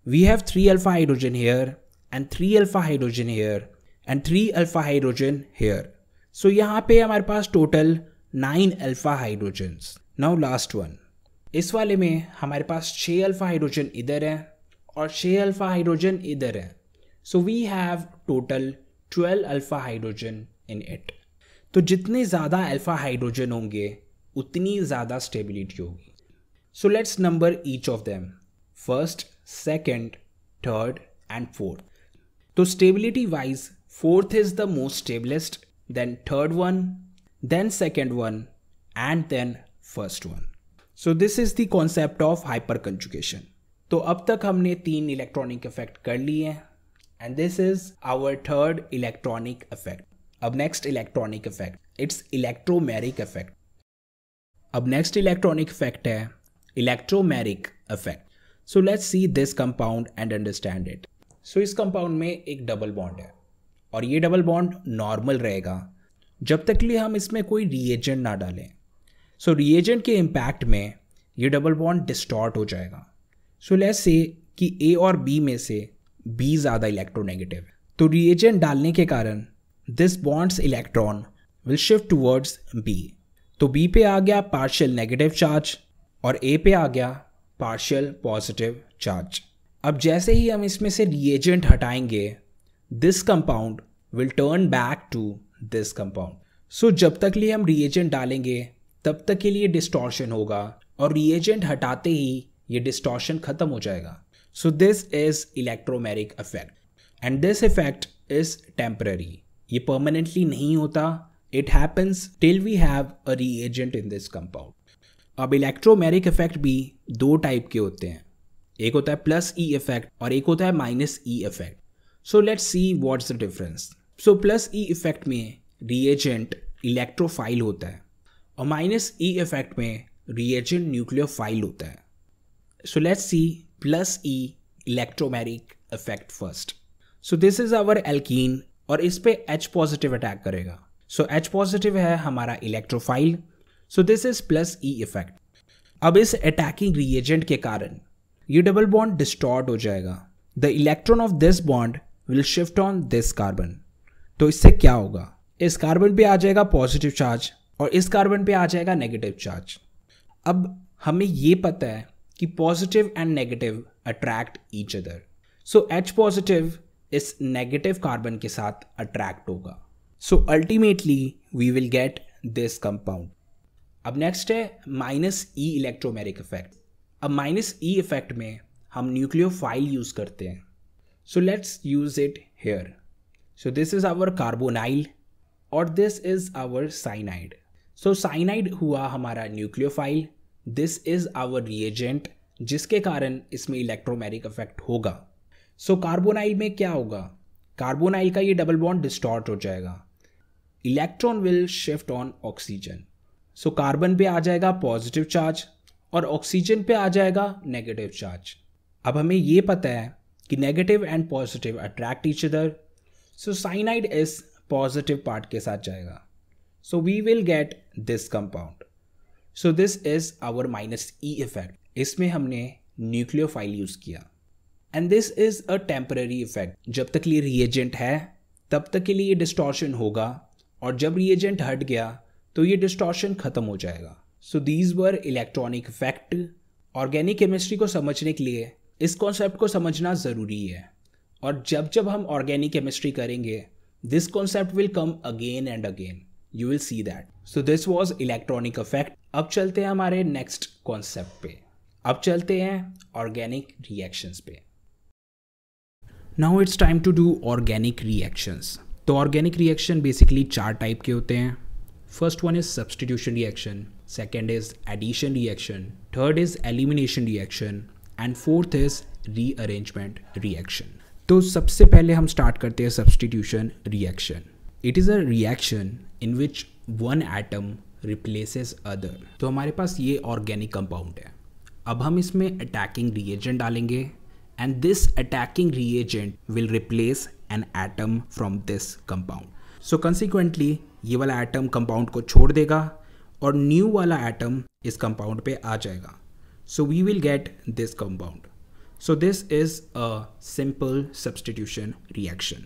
We have 3 alpha hydrogen here and 3 alpha hydrogen here and 3 alpha hydrogen here. So यहाँ पे हमारे पास total 9 alpha hydrogens. Now last one. इस वाले में हमारे पास 6 अल्फा हाइड्रोजन इधर है और 6 अल्फा हाइड्रोजन इधर है। So we have total 12 alpha hydrogen in it. तो जितने ज़्यादा अल्फा हाइड्रोजन होंगे उतनी ज़्यादा स्टेबिलिटी होगी। So let's number each of them, first, second, third and fourth. तो stability wise fourth is the most stablest, then third one, then second one and then first one. So this is the concept of hyper conjugation. तो अब तक हमने 3 electronic effect कर लिए हैं and this is our third electronic effect. अब next electronic effect, it's electromeric effect. अब next electronic effect है electromeric effect. So let's see this compound and understand it. सो इस कंपाउंड में एक डबल बॉन्ड है और ये डबल बॉन्ड नॉर्मल रहेगा जब तक लिए हम इसमें कोई रिएजेंट ना डालें। सो रिएजेंट के इम्पैक्ट में ये डबल बॉन्ड डिस्टॉर्ट हो जाएगा। सो लेट्स से कि ए और बी में से बी ज़्यादा इलेक्ट्रोनेगेटिव है, तो रिएजेंट डालने के कारण this bonds electron will shift towards B. तो बी पे आ गया पार्शियल नेगेटिव चार्ज और ए पे आ गया पार्शियल पॉजिटिव चार्ज। अब जैसे ही हम इसमें से रिएजेंट हटाएंगे this compound will turn back to this compound. So जब तक लिए हम रिएजेंट डालेंगे तब तक के लिए डिस्टॉर्शन होगा और रिएजेंट हटाते ही ये डिस्टॉर्शन खत्म हो जाएगा। So this is electromeric effect and this effect is temporary. ये परमानेंटली नहीं होता, it happens till we have a reagent in this compound. अब इलेक्ट्रोमेरिक इफेक्ट भी 2 टाइप के होते हैं, एक होता है प्लस ई इफेक्ट और एक होता है minus E effect. So let's see what's the difference. So plus E effect में रिएजेंट इलेक्ट्रोफाइल होता है और माइनस ई इफेक्ट में रिएजेंट न्यूक्लियोफाइल होता है। So let's see plus E electromeric effect first. So this is our alkene और इस पे H पॉजिटिव अटैक करेगा। सो H पॉजिटिव है हमारा electrophile. So this is plus E effect. अब इस अटैकिंग रिएजेंट के कारण ये डबल बॉन्ड डिस्टॉर्ट हो जाएगा। The electron of this bond will shift on this carbon. तो इससे क्या होगा, इस कार्बन पे आ जाएगा पॉजिटिव चार्ज और इस कार्बन पे आ जाएगा नेगेटिव चार्ज। अब हमें ये पता है कि positive and negative attract each other. So H positive इस नेगेटिव कार्बन के साथ अट्रैक्ट होगा। So ultimately we will get this compound. अब नेक्स्ट है माइनस ई इलेक्ट्रोमेरिक इफेक्ट। अब माइनस ई इफेक्ट में हम न्यूक्लियोफाइल यूज करते हैं। So let's use it here. So this is our carbonyl और this is our cyanide. So cyanide हुआ हमारा nucleophile, this is our reagent जिसके कारण इसमें इलेक्ट्रोमेरिक इफेक्ट होगा। सो कार्बोनाइल में क्या होगा, कार्बोनाइल का ये डबल बॉन्ड डिस्टॉर्ट हो जाएगा। Electron will shift on oxygen. So carbon पे आ जाएगा पॉजिटिव चार्ज और ऑक्सीजन पे आ जाएगा नेगेटिव चार्ज। अब हमें ये पता है कि negative and positive attract each other. So cyanide इस पॉजिटिव पार्ट के साथ जाएगा, so we will get this compound. So this is our minus E effect. इसमें हमने न्यूक्लियोफाइल यूज किया and this is a temporary effect. जब तक ये रिएजेंट है तब तक के लिए ये डिस्टॉर्शन होगा, और जब रिएजेंट हट गया तो ये डिस्टॉर्शन खत्म हो जाएगा. So these were electronic effect. Organic chemistry को समझने के लिए इस कॉन्सेप्ट को समझना ज़रूरी है, और जब जब हम ऑर्गेनिक केमिस्ट्री करेंगे this concept will come again and again. You will see that. So this was electronic effect. अब चलते हैं हमारे नेक्स्ट कॉन्सेप्ट पे. अब चलते हैं ऑर्गेनिक रिएक्शंस पे. Now it's time to do organic reactions. तो ऑर्गेनिक रिएक्शन बेसिकली 4 टाइप के होते हैं. First one is substitution reaction, second is addition reaction, third is elimination reaction and fourth is rearrangement reaction. तो सबसे पहले हम start करते हैं substitution reaction. It is a reaction in which one atom replaces other. तो हमारे पास ये organic compound है. अब हम इसमें अटैकिंग रिएजेंट डालेंगे and this attacking reagent will replace an atom from this compound. So consequently ये वाला एटम कंपाउंड को छोड़ देगा और न्यू वाला एटम इस कंपाउंड पे आ जाएगा. So we will get this compound. So this is a simple substitution reaction.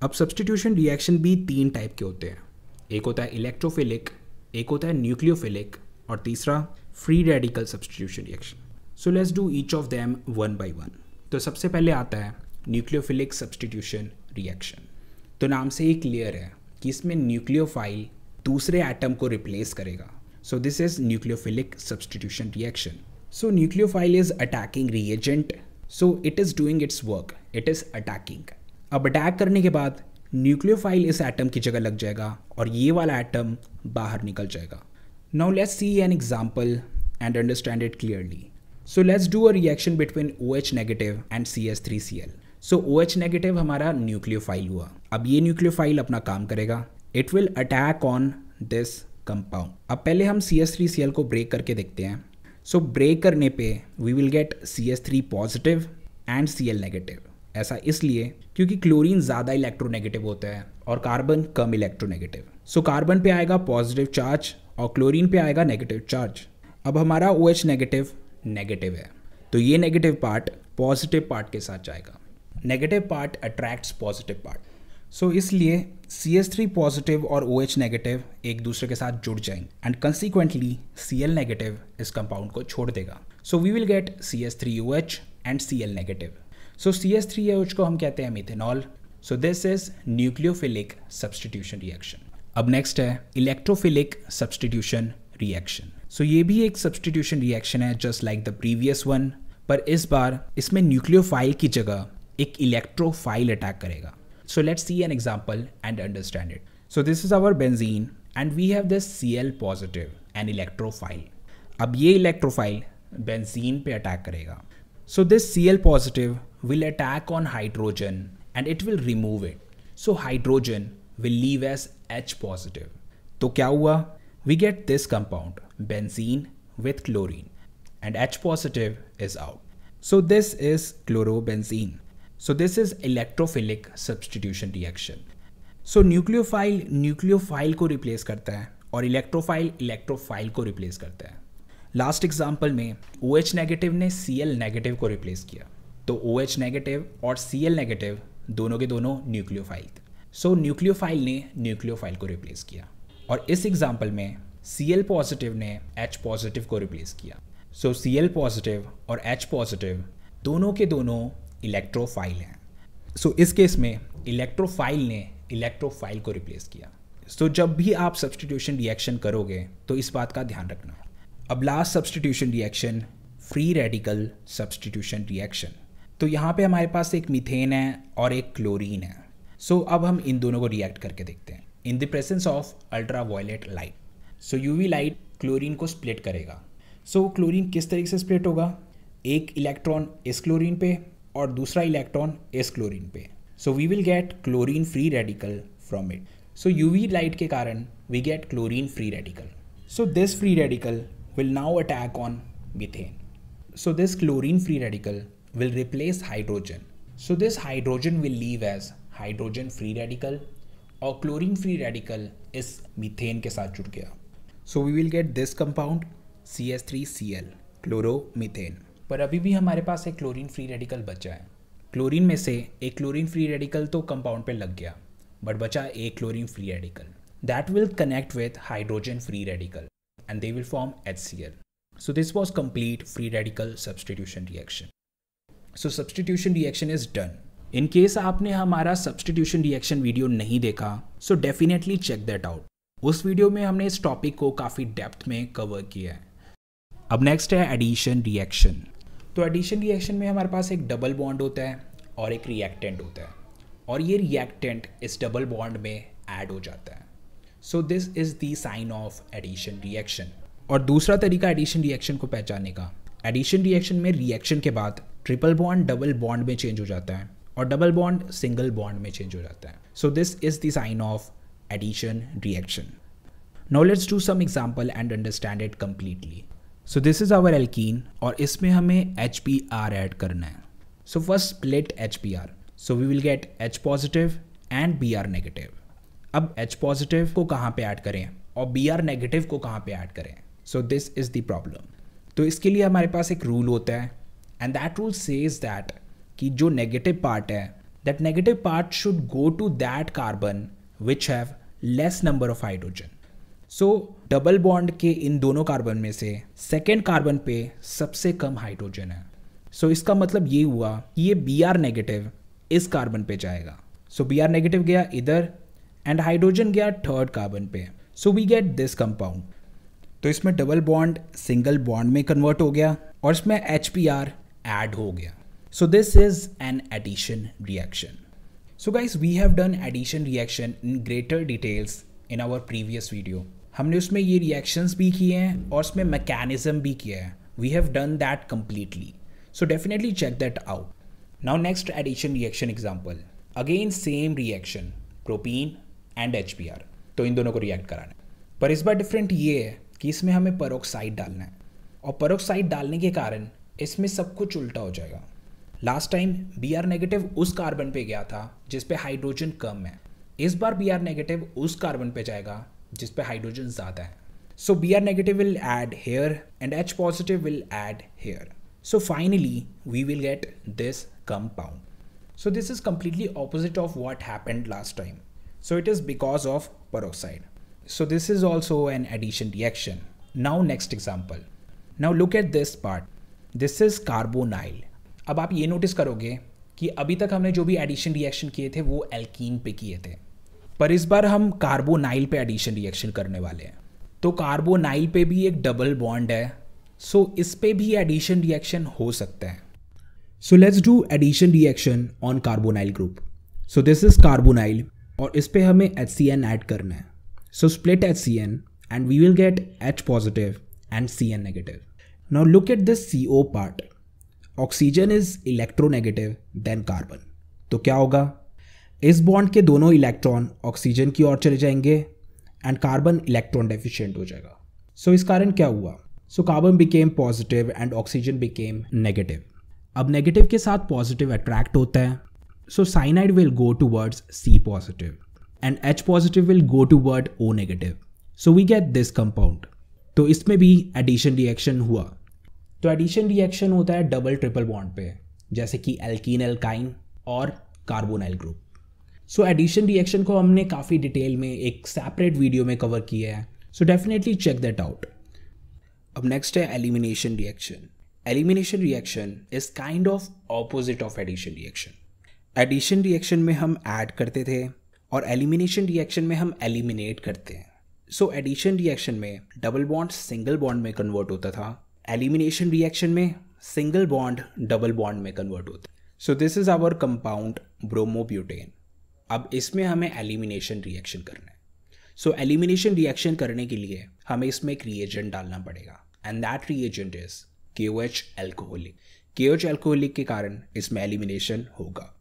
अब सब्सटीट्यूशन रिएक्शन भी 3 टाइप के होते हैं. एक होता है इलेक्ट्रोफिलिक, एक होता है न्यूक्लियोफिलिक, और तीसरा free radical substitution reaction. So let's do each of them one by one. तो सबसे पहले आता है न्यूक्लियोफिलिक सब्सटीट्यूशन रिएक्शन. तो नाम से ही क्लियर है कि इसमें न्यूक्लियोफाइल दूसरे एटम को रिप्लेस करेगा. So this is nucleophilic substitution reaction. So nucleophile is attacking reagent, so it is doing it's work, it is attacking. अब अटैक करने के बाद न्यूक्लियोफाइल इस एटम की जगह लग जाएगा और ये वाला एटम बाहर निकल जाएगा. Now let's see an example and understand it clearly. So let's do a reaction between OH negative and CH3Cl. So OH negative हमारा न्यूक्लियोफाइल हुआ. अब ये न्यूक्लियोफाइल अपना काम करेगा. It will attack on this compound. अब पहले हम CH3Cl को ब्रेक करके देखते हैं. So ब्रेक करने पे we will get CH3 positive and Cl negative. ऐसा इसलिए क्योंकि क्लोरीन ज़्यादा इलेक्ट्रोनेगेटिव होता है और कार्बन कम इलेक्ट्रोनेगेटिव. सो कार्बन पे आएगा पॉजिटिव चार्ज और क्लोरीन पे आएगा नेगेटिव चार्ज. अब हमारा OH नेगेटिव है, तो ये नेगेटिव पार्ट पॉजिटिव पार्ट के साथ जाएगा. Negative part attracts positive part. So इसलिए CH3 पॉजिटिव और OH नेगेटिव एक दूसरे के साथ जुड़ जाएंगे एंड कंसिक्वेंटली Cl नेगेटिव इस कंपाउंड को छोड़ देगा. So we will get CH3OH and Cl negative. So CH3OH को हम कहते हैं methanol. So this is nucleophilic substitution reaction. अब नेक्स्ट है इलेक्ट्रोफिलिक सब्सटीट्यूशन रिएक्शन. सो ये भी एक सब्सटीट्यूशन रिएक्शन है just like the previous one, पर इस बार इसमें न्यूक्लियोफाइल की जगह एक इलेक्ट्रोफाइल अटैक करेगा. So let's see an example and understand it. So this is our benzene and we have this Cl positive and electrophile. अब ये इलेक्ट्रोफाइल बेंजीन पे अटैक करेगा. So this Cl positive will attack on hydrogen and it will remove it. So hydrogen will leave as H positive. तो क्या हुआ? We get this compound benzene with chlorine and H positive is out. So this is chlorobenzene. So this is electrophilic substitution reaction. So nucleophile को replace करता है और electrophile को replace करता है. Last example में OH negative ने Cl negative को replace किया. तो OH negative और Cl negative दोनों के दोनों nucleophile थे. So nucleophile ने nucleophile को replace किया. और इस एग्जाम्पल में Cl पॉजिटिव ने H पॉजिटिव को रिप्लेस किया. सो Cl पॉजिटिव और H पॉजिटिव दोनों के दोनों इलेक्ट्रोफाइल हैं. सो इस केस में इलेक्ट्रोफाइल ने इलेक्ट्रोफाइल को रिप्लेस किया. सो जब भी आप सब्सटीट्यूशन रिएक्शन करोगे तो इस बात का ध्यान रखना. अब last substitution reaction free radical substitution reaction. तो यहाँ पे हमारे पास एक मीथेन है और एक क्लोरीन है. सो अब हम इन दोनों को रिएक्ट करके देखते हैं in the presence of ultraviolet light. So UV light chlorine को स्प्लिट करेगा. सो क्लोरीन किस तरीके से स्प्लिट होगा? एक इलेक्ट्रॉन इस क्लोरीन पे और दूसरा इलेक्ट्रॉन इस क्लोरीन पे. So we will get chlorine free radical from it. So UV light के कारण we get chlorine free radical. So this free radical will now attack on methane. So this chlorine free radical will replace hydrogen. So this hydrogen will leave as hydrogen free radical और chlorine free radical इस methane के साथ जुड़ गया। So we will get this compound CH3Cl chloromethane. पर अभी भी हमारे पास एक क्लोरीन फ्री रेडिकल बचा है। क्लोरीन में से एक क्लोरीन फ्री रेडिकल तो कंपाउंड पे लग गया, बट बचा एक chlorine free radical that will connect with hydrogen free radical and they will form HCl. So this was complete free radical substitution reaction. So substitution reaction is done. In case आपने हमारा substitution reaction video नहीं देखा, so definitely check that out. उस video में हमने इस topic को काफ़ी डेप्थ में कवर किया है। अब नेक्स्ट है एडिशन रिएक्शन। तो एडिशन रिएक्शन में हमारे पास एक डबल बॉन्ड होता है और एक रिएक्टेंट होता है, और ये रिएक्टेंट इस डबल बॉन्ड में ऐड हो जाता है। So this is the sign of addition reaction. और दूसरा तरीका एडिशन रिएक्शन को पहचानने का, एडिशन रिएक्शन में रिएक्शन के बाद ट्रिपल बॉन्ड डबल बॉन्ड में चेंज हो जाता है और डबल बॉन्ड सिंगल बॉन्ड में चेंज हो जाता है। So this is the sign of addition reaction. Now let's do some example and understand it completely. So this is our alkene और इसमें हमें HBr ऐड करना है। So first split HBr, so we will get H positive and Br negative. अब H positive को कहाँ पे add करें और Br नेगेटिव को कहाँ पे ऐड करें? So this is the problem. तो इसके लिए हमारे पास एक रूल होता है and that rule says that कि जो नेगेटिव पार्ट है, that negative part should go to that carbon which have less number of hydrogen. So double bond के इन दोनों कार्बन में से सेकेंड कार्बन पे सबसे कम हाइड्रोजन है। सो इसका मतलब ये हुआ कि ये Br नेगेटिव इस कार्बन पे जाएगा। सो Br नेगेटिव गया इधर एंड हाइड्रोजन गया थर्ड कार्बन पे। So we get this compound. तो इसमें डबल बॉन्ड सिंगल बॉन्ड में कन्वर्ट हो गया और इसमें HBr ऐड हो गया। So this is an addition reaction. So guys, we have done addition reaction in greater details in our previous video. हमने उसमें ये रिएक्शंस भी किए हैं और उसमें मैकेनिज्म भी किया है। We have done that completely, so definitely check that out. Now next addition reaction example, again same reaction, propene and HBr। तो इन दोनों को रिएक्ट कराना है, पर इस बार डिफरेंट ये है कि इसमें हमें पेरोक्साइड डालना है और पेरोक्साइड डालने के कारण इसमें सब कुछ उल्टा हो जाएगा। लास्ट टाइम Br नेगेटिव उस कार्बन पे गया था जिस पे हाइड्रोजन कम है, इस बार Br नेगेटिव उस कार्बन पे जाएगा जिस पे हाइड्रोजन ज़्यादा है। So Br negative will add here and H positive will add here. So finally we will get this compound. So this is completely opposite of what happened last time. So it is because of peroxide. So this is also an addition reaction. Now next example. Now look at this part. This is carbonyl. अब आप ये notice करोगे कि अभी तक हमने जो भी एडिशन रिएक्शन किए थे वो एल्कीन पे किए थे, पर इस बार हम कार्बोनाइल पे एडिशन रिएक्शन करने वाले हैं। तो कार्बोनाइल पे भी एक डबल बॉन्ड है, सो इस पे भी एडिशन रिएक्शन हो सकता है। So let's do addition reaction on carbonyl group. So this is carbonyl और इस पे हमें HCN ऐड करना है। So split HCN and we will get H positive and Cn negative. Now look at this CO part. Oxygen is electronegative than carbon. तो क्या होगा, इस बॉन्ड के दोनों इलेक्ट्रॉन ऑक्सीजन की ओर चले जाएंगे एंड कार्बन इलेक्ट्रॉन डेफिशिएंट हो जाएगा। सो इस कारण क्या हुआ, so carbon became positive and oxygen became negative. अब नेगेटिव के साथ पॉजिटिव अट्रैक्ट होता है, so cyanide will go towards C positive and H positive will go toward O negative. So we get this compound. तो इसमें भी addition reaction हुआ। तो एडिशन रिएक्शन होता है डबल ट्रिपल बॉन्ड पे, जैसे कि एल्कीन एल्काइन और carbonyl group. So addition reaction को हमने काफ़ी डिटेल में एक सेपरेट वीडियो में कवर किया है, so definitely check that out. अब नेक्स्ट है elimination reaction. Elimination reaction is kind of opposite of addition reaction. Addition reaction में हम ऐड करते थे और एलिमिनेशन रिएक्शन में हम एलिमिनेट करते हैं। सो एडिशन रिएक्शन में डबल बॉन्ड सिंगल बॉन्ड में कन्वर्ट होता था, एलिमिनेशन रिएक्शन में सिंगल बॉन्ड डबल बॉन्ड में कन्वर्ट होता है। So this is our compound bromobutane. अब इसमें हमें एलिमिनेशन रिएक्शन करना है। सो एलिमिनेशन रिएक्शन करने के लिए हमें इसमें एक रिएजेंट डालना पड़ेगा and that reagent is KOH alcoholic. KOH alcoholic के कारण इसमें एलिमिनेशन होगा।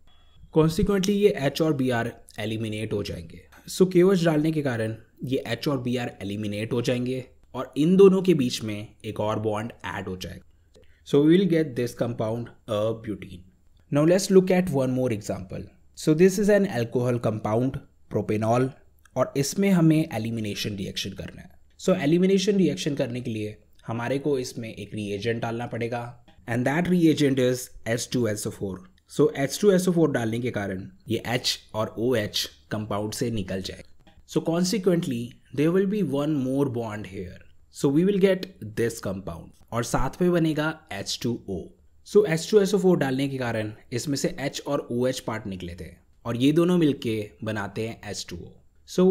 कॉन्सिक्वेंटली ये H और Br एलिमिनेट हो जाएंगे। सो KOH डालने के कारण ये H और Br एलिमिनेट हो जाएंगे और इन दोनों के बीच में एक और बॉन्ड ऐड हो जाएगा। So we will get this compound butene. Now let's look at one more example. So this is an alcohol compound propanol और इसमें हमें एलिमिनेशन रिएक्शन करना है। सो एलिमिनेशन रिएक्शन करने के लिए हमारे को इसमें एक रिएजेंट डालना पड़ेगा and that reagent is H2SO4। So H2SO4 डालने के कारण ये H और OH कंपाउंड से निकल जाए। So consequently there will be one more bond here, so we will get this compound और साथ में बनेगा H2O। सो H2SO4 डालने के कारण इसमें से H और OH पार्ट निकले थे और ये दोनों मिलके बनाते हैं H2O। सो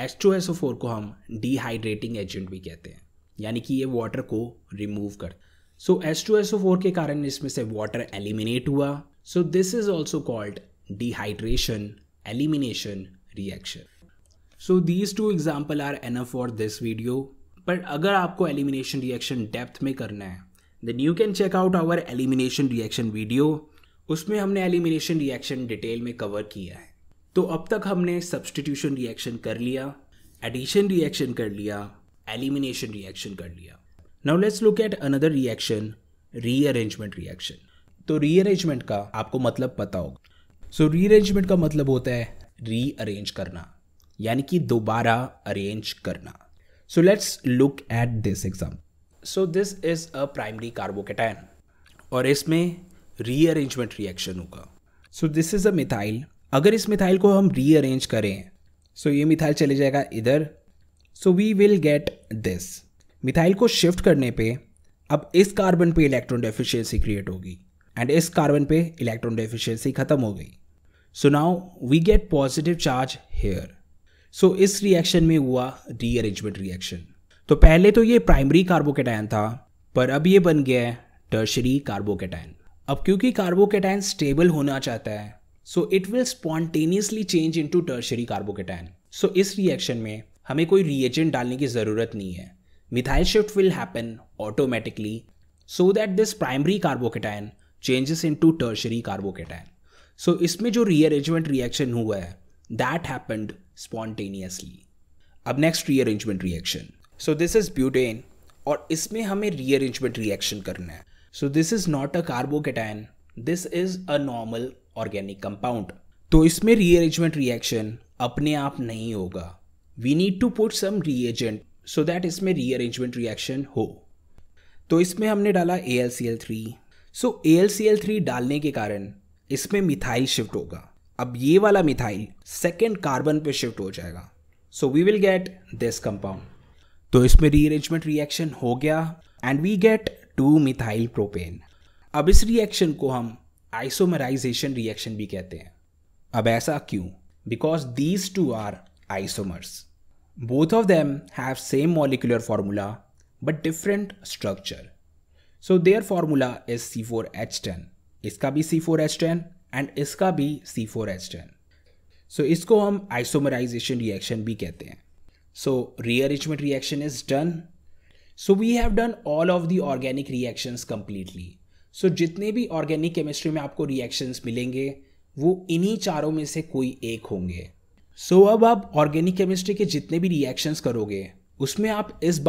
H2SO4 को हम डिहाइड्रेटिंग एजेंट भी कहते हैं, यानी कि ये वाटर को रिमूव कर। सो H2SO4 के कारण इसमें से वाटर एलिमिनेट हुआ। So this is also called dehydration elimination reaction. So these two example are enough for this video, but अगर आपको एलिमिनेशन रिएक्शन डेप्थ में करना है then you can check out our elimination reaction video. उसमें हमने elimination reaction detail में cover किया है। तो अब तक हमने सब्स्टिट्यूशन रिएक्शन कर लिया, एडिशन रिएक्शन कर लिया, एलिमिनेशन रिएक्शन कर लिया। Now let's look at another reaction, rearrangement reaction. तो रीअरेंजमेंट का आपको मतलब पता होगा। सो रीअरेंजमेंट का मतलब होता है रीअरेंज करना, यानी कि दोबारा अरेंज करना। सो let's look at this example. So this is a primary carbocation और इसमें रीअरेंजमेंट रिएक्शन होगा। So this is a methyl. अगर इस मिथाइल को हम रीअरेंज करें सो ये मिथाइल चले जाएगा इधर। So we will get this. Methyl को शिफ्ट करने पे अब इस कार्बन पे इलेक्ट्रॉन डेफिशिएंसी क्रिएट होगी एंड इस कार्बन पे इलेक्ट्रॉन डेफिशिएंसी खत्म हो गई। So now we get positive charge here. सो इस रिएक्शन में हुआ रीअरेंजमेंट रिएक्शन। तो पहले तो ये प्राइमरी कार्बोकेटायन था, पर अब ये बन गया है टर्शरी कार्बोकेटायन। अब क्योंकि कार्बोकेटायन स्टेबल होना चाहता है so it will spontaneously change into tertiary carbocation. सो इस रिएक्शन में हमें कोई रिएजेंट डालने की ज़रूरत नहीं है। Methyl shift will happen automatically so that this primary carbocation changes into tertiary carbocation. So इसमें जो रीअरेंजमेंट रिएक्शन हुआ है दैट हैपेंड स्पॉन्टेनियसली। अब next rearrangement reaction. So this is butane और इसमें हमें रीअरेंजमेंट रिएक्शन करना है। So this is not a carbocation, this is a normal organic compound. तो इसमें रीअरेंजमेंट रिएक्शन अपने आप नहीं होगा। We need to put some reagent so that इसमें रीअरेंजमेंट रिएक्शन हो। तो इसमें हमने डाला AlCl3। सो AlCl3 डालने के कारण इसमें मिथाइल शिफ्ट होगा। अब ये वाला मिथाइल सेकेंड कार्बन पे शिफ्ट हो जाएगा। So we will get this compound. तो इसमें रीअरेंजमेंट रिएक्शन हो गया and we get 2 methyl propane. अब इस रिएक्शन को हम आइसोमराइजेशन रिएक्शन भी कहते हैं। अब ऐसा क्यों? Because these two are isomers. Both of them have same molecular formula but different structure. So their formula is C4H10। इसका भी C4H10 एंड इसका भी C4H10। सो इसको हम आइसोमराइजेशन रिएक्शन भी कहते हैं। So rearrangement reaction is done. So we have done all of the organic reactions completely. सो जितने भी ऑर्गेनिक केमिस्ट्री में आपको रिएक्शंस मिलेंगे वो इन्हीं चारों में से कोई एक होंगे। सो अब आप ऑर्गेनिक केमिस्ट्री के जितने भी रिएक्शंस करोगे उसमें आप इस बात